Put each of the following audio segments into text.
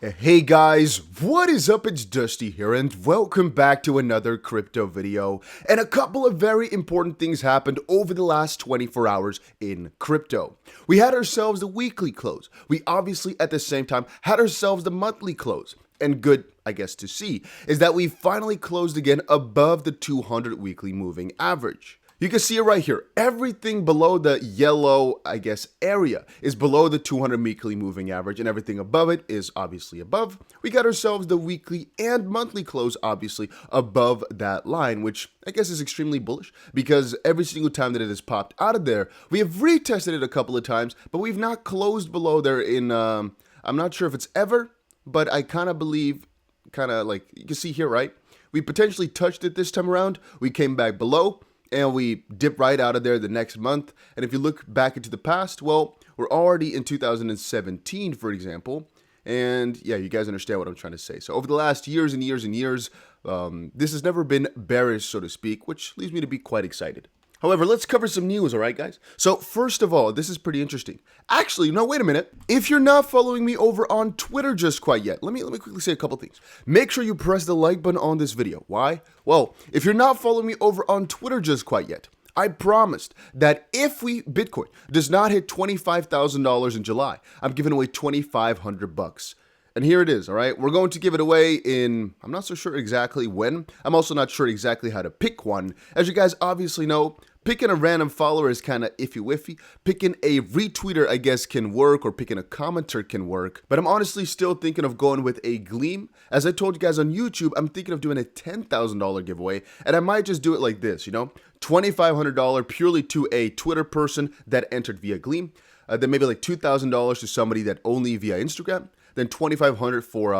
Hey guys, what is up? It's Dusty here and welcome back to another crypto video. And a couple of very important things happened over the last 24 hours in crypto. We had ourselves the weekly close. We obviously at the same time had ourselves the monthly close. And good, I guess, to see is that we finally closed again above the 200 weekly moving average. You can see it right here. Everything below the yellow, I guess, area is below the 200 weekly moving average, and everything above it is obviously above. We got ourselves the weekly and monthly close, obviously, above that line, which I guess is extremely bullish because every single time that it has popped out of there, we have retested it a couple of times, but we've not closed below there in, I'm not sure if it's ever, but I kind of believe, like, you can see here, right? We potentially touched it this time around. We came back below. And we dip right out of there the next month. And if you look back into the past, well, we're already in 2017, for example. And yeah, you guys understand what I'm trying to say. So over the last years and years and years, this has never been bearish, so to speak, which leads me to be quite excited. However, let's cover some news, all right, guys? So first of all, this is pretty interesting. Actually, no, wait a minute. If you're not following me over on Twitter just quite yet, let me quickly say a couple things. Make sure you press the like button on this video. Why? Well, if you're not following me over on Twitter just quite yet, I promised that if Bitcoin does not hit $25,000 in July, I'm giving away $2,500. And here it is, all right? We're going to give it away in, I'm not so sure exactly when. I'm also not sure exactly how to pick one. As you guys obviously know, picking a random follower is kind of iffy-wiffy. Picking a retweeter, I guess, can work, or picking a commenter can work. But I'm honestly still thinking of going with a Gleam. As I told you guys on YouTube, I'm thinking of doing a $10,000 giveaway, and I might just do it like this, you know? $2,500 purely to a Twitter person that entered via Gleam. Then maybe like $2,000 to somebody that only via Instagram. Then $2,500 for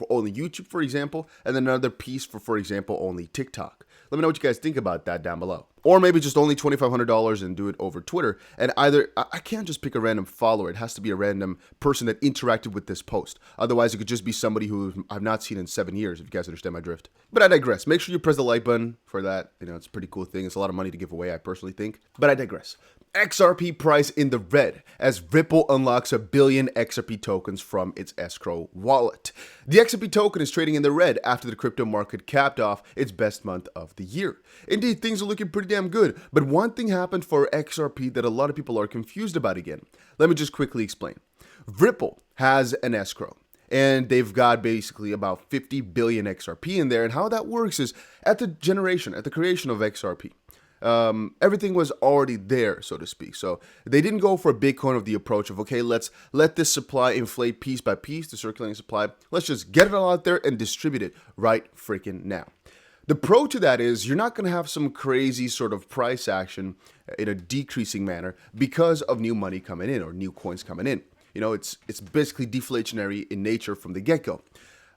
only YouTube, for example, and then another piece for example, only TikTok. Let me know what you guys think about that down below. Or maybe just only $2,500 and do it over Twitter. And either, I can't just pick a random follower. It has to be a random person that interacted with this post. Otherwise, it could just be somebody who I've not seen in 7 years, if you guys understand my drift. But I digress. Make sure you press the like button for that. You know, it's a pretty cool thing. It's a lot of money to give away, I personally think. But I digress. XRP price in the red as Ripple unlocks 1 billion XRP tokens from its escrow wallet. The XRP token is trading in the red after the crypto market capped off its best month of the year. Indeed, things are looking pretty damn good, but one thing happened for XRP that a lot of people are confused about again. Let me just quickly explain. Ripple has an escrow, and they've got basically about 50 billion XRP in there, and how that works is at the creation of XRP. Everything was already there, so to speak. So they didn't go for a Bitcoin of the approach of, okay, let's let this supply inflate piece by piece, the circulating supply. Let's just get it all out there and distribute it right freaking now. The pro to that is you're not going to have some crazy sort of price action in a decreasing manner because of new money coming in or new coins coming in. You know, it's basically deflationary in nature from the get-go.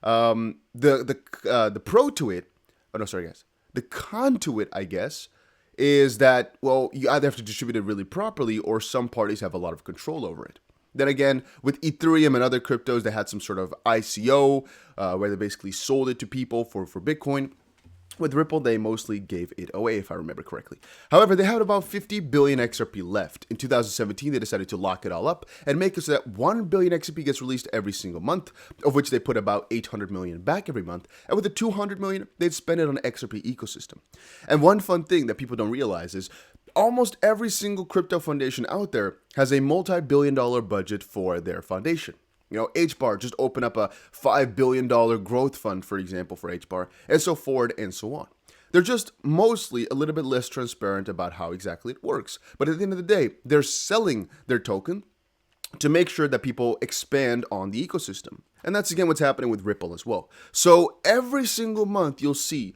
The pro to it, oh no, sorry guys, the con to it, I guess, is that, well, you either have to distribute it really properly or some parties have a lot of control over it. Then again, with Ethereum and other cryptos, they had some sort of ICO where they basically sold it to people for Bitcoin. With Ripple, they mostly gave it away, if I remember correctly. However, they had about 50 billion XRP left. In 2017, they decided to lock it all up and make it so that 1 billion XRP gets released every single month, of which they put about 800 million back every month. And with the 200 million, they'd spend it on the XRP ecosystem. And one fun thing that people don't realize is almost every single crypto foundation out there has a multi-billion-dollar budget for their foundation. You know, HBAR just opened up a $5 billion growth fund, for example, for HBAR, and so forth and so on. They're just mostly a little bit less transparent about how exactly it works. But at the end of the day, they're selling their token to make sure that people expand on the ecosystem. And that's, again, what's happening with Ripple as well. So every single month, you'll see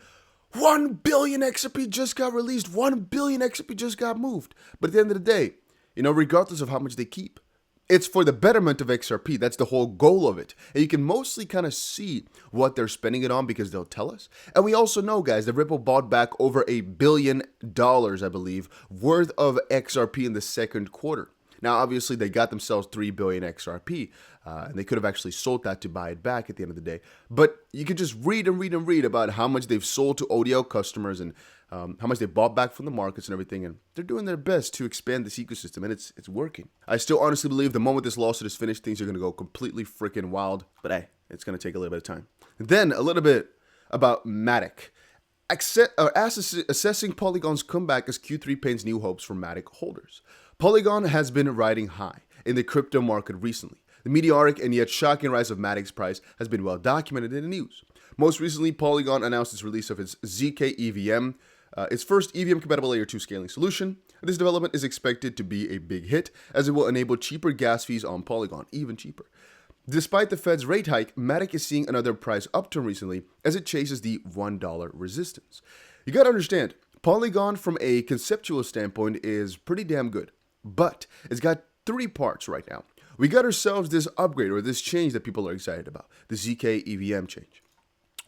1 billion XRP just got released, 1 billion XRP just got moved. But at the end of the day, you know, regardless of how much they keep, it's for the betterment of XRP. That's the whole goal of it. And you can mostly kind of see what they're spending it on because they'll tell us. And we also know, guys, that Ripple bought back over $1 billion, I believe, worth of XRP in the second quarter. Now, obviously, they got themselves 3 billion XRP, and they could have actually sold that to buy it back at the end of the day. But you could just read and read and read about how much they've sold to ODL customers and how much they bought back from the markets and everything, and they're doing their best to expand this ecosystem, and it's working. I still honestly believe the moment this lawsuit is finished, things are going to go completely freaking wild, but hey, it's going to take a little bit of time. Then, a little bit about MATIC. Assessing Polygon's comeback as Q3 paints new hopes for MATIC holders. Polygon has been riding high in the crypto market recently. The meteoric and yet shocking rise of MATIC's price has been well documented in the news. Most recently, Polygon announced its release of its ZK EVM, its first EVM-compatible Layer 2 scaling solution. This development is expected to be a big hit, as it will enable cheaper gas fees on Polygon, even cheaper. Despite the Fed's rate hike, MATIC is seeing another price upturn recently as it chases the $1 resistance. You gotta understand, Polygon from a conceptual standpoint is pretty damn good, but it's got 3 parts right now. We got ourselves this upgrade or this change that people are excited about, the ZK EVM change.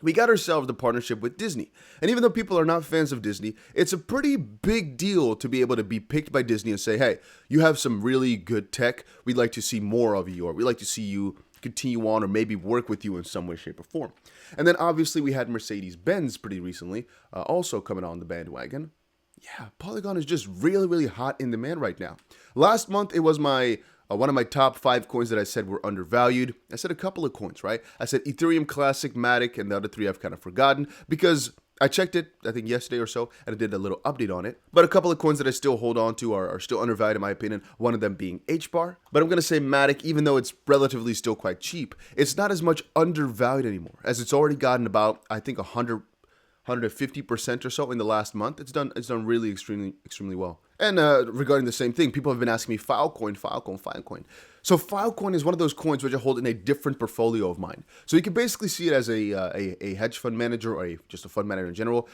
We got ourselves the partnership with Disney. And even though people are not fans of Disney, it's a pretty big deal to be able to be picked by Disney and say, hey, you have some really good tech. We'd like to see more of you, or we'd like to see you continue on or maybe work with you in some way, shape, or form. And then obviously we had Mercedes-Benz pretty recently, also coming on the bandwagon. Yeah, Polygon is just really, really hot in demand right now. Last month, it was one of my top 5 coins that I said were undervalued. I said a couple of coins, right? I said Ethereum Classic, MATIC, and the other 3 I've kind of forgotten because I checked it, I think yesterday or so, and I did a little update on it. But a couple of coins that I still hold on to are still undervalued in my opinion, one of them being HBAR. But I'm going to say MATIC, even though it's relatively still quite cheap, it's not as much undervalued anymore, as it's already gotten about, I think, 150% or so in the last month. It's done really extremely well. And regarding the same thing, people have been asking me Filecoin. So Filecoin is one of those coins which I hold in a different portfolio of mine. So you can basically see it as a hedge fund manager or just a fund manager in general,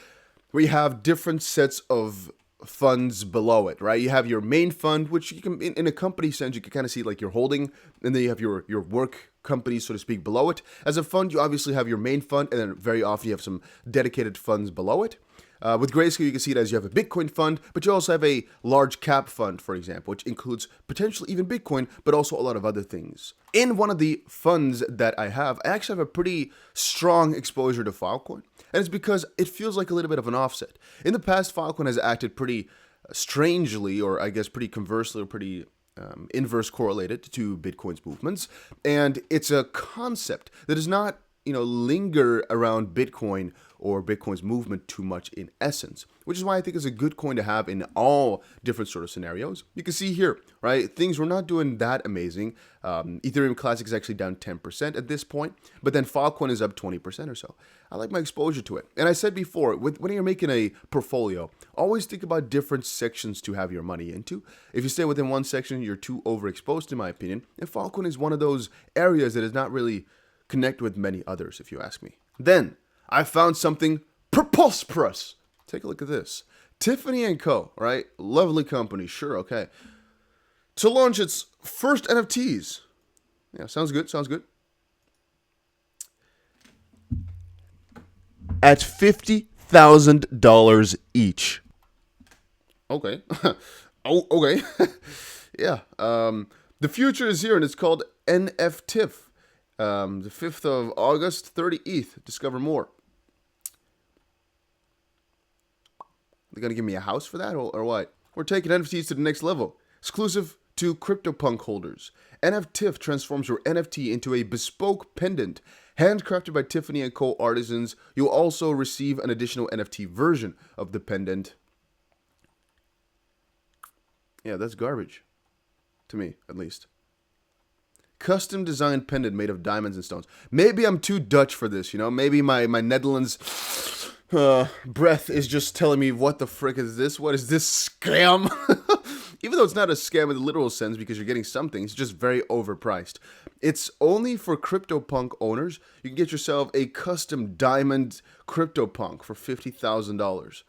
where you have different sets of funds below it, right? You have your main fund, which you can, in a company sense, you can kind of see like your holding, and then you have your work company, so to speak, below it. As a fund, you obviously have your main fund, and then very often you have some dedicated funds below it. With Grayscale, you can see it as you have a Bitcoin fund, but you also have a large cap fund, for example, which includes potentially even Bitcoin, but also a lot of other things. In one of the funds that I actually have a pretty strong exposure to Filecoin, and it's because it feels like a little bit of an offset. In the past, Filecoin has acted pretty strangely, or I guess pretty conversely, or pretty inverse correlated to Bitcoin's movements, and it's a concept that does not linger around Bitcoin or Bitcoin's movement too much in essence, which is why I think it's a good coin to have in all different sort of scenarios. You can see here, right, things were not doing that amazing. Ethereum Classic is actually down 10% at this point, but then Filecoin is up 20% or so. I like my exposure to it. And I said before, when you're making a portfolio, always think about different sections to have your money into. If you stay within one section, you're too overexposed, in my opinion. And Filecoin is one of those areas that is not really connect with many others, if you ask me. Then I found something prosperous. Take a look at this. Tiffany Co, right? Lovely company, sure, okay. To launch its first NFTs. Yeah, sounds good. At $50,000 each. Okay. Oh, okay. Yeah. The future is here, and it's called Nft'S. The 5th of August, 30 ETH. Discover more. They're going to give me a house for that or what? We're taking NFTs to the next level. Exclusive to CryptoPunk holders. Nft'S transforms your NFT into a bespoke pendant handcrafted by Tiffany Co artisans. You'll also receive an additional NFT version of the pendant. Yeah, that's garbage. To me, at least. Custom designed pendant made of diamonds and stones. Maybe I'm too Dutch for this, Maybe my Netherlands breath is just telling me, what the frick is this? What is this scam? Even though it's not a scam in the literal sense because you're getting something, it's just very overpriced. It's only for CryptoPunk owners. You can get yourself a custom diamond CryptoPunk for $50,000.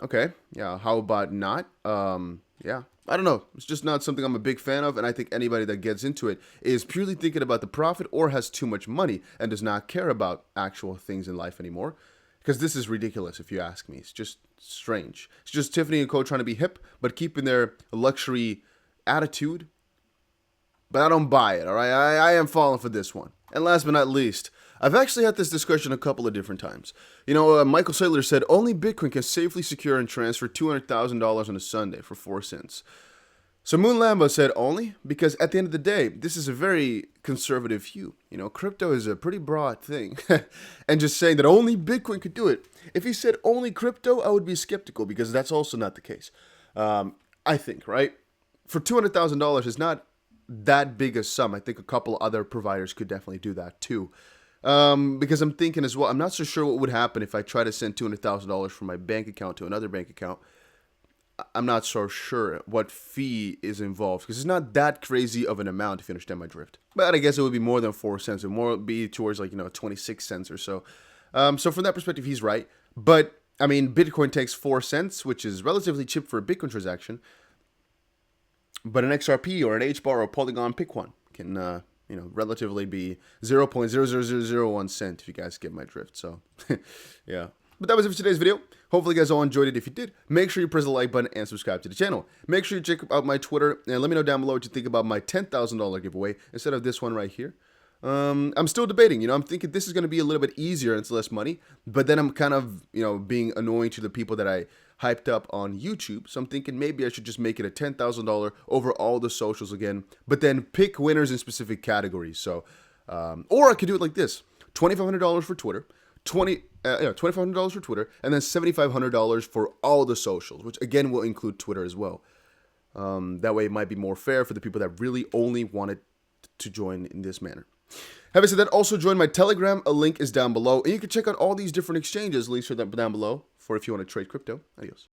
Okay, yeah, how about not? Yeah, I don't know. It's just not something I'm a big fan of, and I think anybody that gets into it is purely thinking about the profit or has too much money and does not care about actual things in life anymore. Because this is ridiculous, if you ask me. It's just strange. It's just Tiffany & Co. trying to be hip, but keeping their luxury attitude, but I don't buy it, all right? I am falling for this one. And last but not least, I've actually had this discussion a couple of different times. You know, Michael Saylor said, only Bitcoin can safely secure and transfer $200,000 on a Sunday for 4 cents. So Moon Lambo said only because at the end of the day, this is a very conservative view. You know, crypto is a pretty broad thing. And just saying that only Bitcoin could do it. If he said only crypto, I would be skeptical because that's also not the case. I think, right? For $200,000 is not that big a sum. I think a couple other providers could definitely do that too. Because I'm thinking as well, I'm not so sure what would happen if I try to send $200,000 from my bank account to another bank account. I'm not so sure what fee is involved because it's not that crazy of an amount if you understand my drift. But I guess it would be more than 4 cents. It would more be towards 26 cents or so. So from that perspective, he's right. But I mean, Bitcoin takes 4 cents, which is relatively cheap for a Bitcoin transaction. But an XRP or an HBAR or a Polygon, pick one, can relatively be 0.00001 cent if you guys get my drift. So yeah. But that was it for today's video. Hopefully you guys all enjoyed it. If you did, make sure you press the like button and subscribe to the channel. Make sure you check out my Twitter and let me know down below what you think about my $10,000 giveaway instead of this one right here. I'm still debating, I'm thinking this is going to be a little bit easier and it's less money, but then I'm kind of, being annoying to the people that I hyped up on YouTube. So I'm thinking maybe I should just make it a $10,000 over all the socials again, but then pick winners in specific categories. So, or I could do it like this, $2,500 for Twitter, $2,500 for Twitter, and then $7,500 for all the socials, which again will include Twitter as well. That way it might be more fair for the people that really only wanted to join in this manner. Having said that, also join my Telegram. A link is down below, and you can check out all these different exchanges. Links are down below for if you want to trade crypto. Adios.